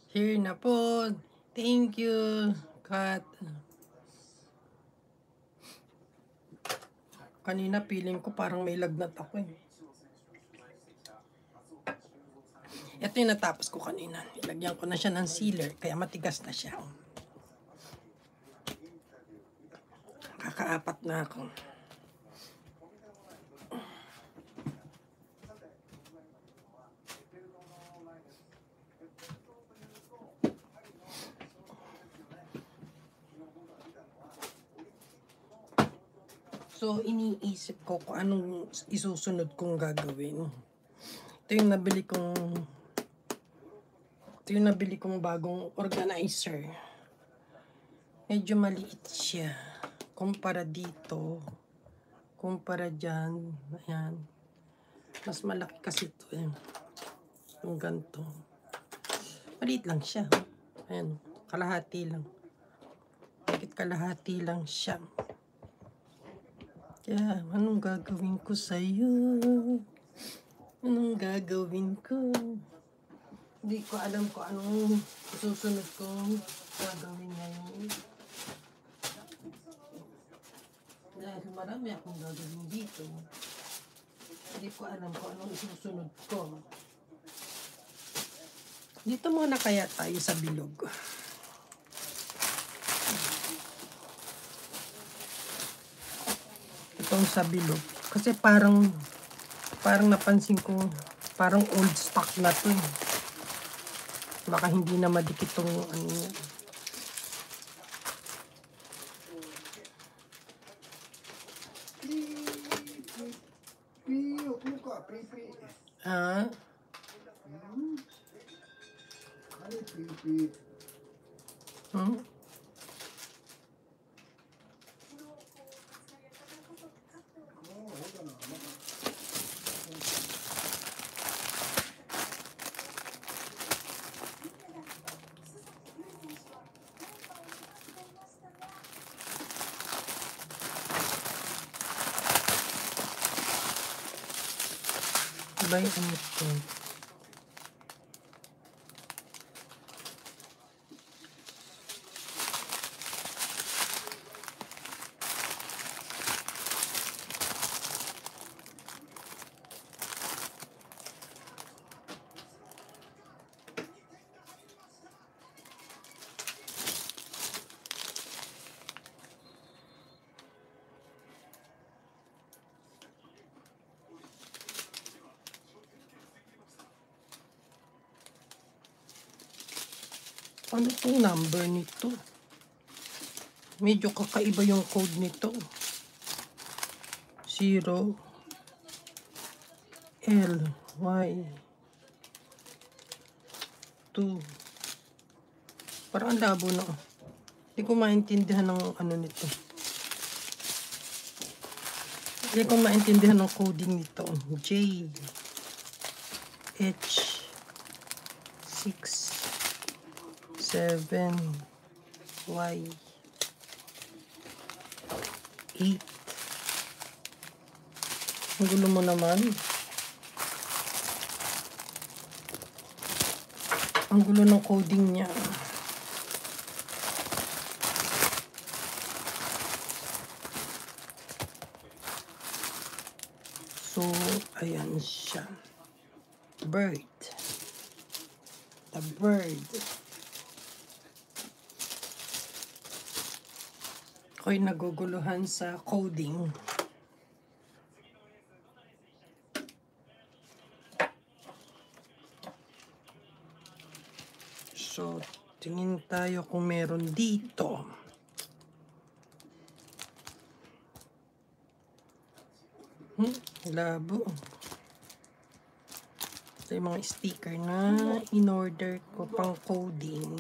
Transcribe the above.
Here na po. Thank you, Kat. Kanina feeling ko parang may lagnat ako eh. Ito yung natapos ko kanina. Ilagyan ko na siya ng sealer, kaya matigas na siya. Kakaapat na ako. So, iniisip ko kung anong isusunod kong gagawin. Ito yung nabili kong bagong organizer. Medyo maliit siya. Kumpara dito. Kumpara dyan. Ayan. Mas malaki kasi ito eh. Yung ganito. Maliit lang siya. Ayan. Kalahati lang. Bakit kalahati lang siya? Kaya, anong gagawin ko sa'yo? Anong gagawin ko? Hindi ko alam kung anong susunod kong gagawin ngayon. Dahil marami akong gagawin dito. Hindi ko alam kung anong susunod ko. Dito muna kaya tayo sa bilog. Itong sa bilog. Kasi parang napansin ko, parang old stock na to eh. Baka hindi na madikit tong ano niya. Ah? Hmm? Iba yung ano ito. Ano itong number nito? Medyo kakaiba yung code nito. 0 L Y 2. Parang ang labo na. Hindi ko maintindihan ng ano nito. Hindi ko maintindihan ng coding nito. J H 6 7 Y 8. Ang gulo mo naman. Ang gulo ng coding niya. So, ayan siya. Bird. The bird. Ako'y naguguluhan sa coding. So, tingin tayo kung meron dito. Labo. Ito yung mga sticker na in-order ko pang coding.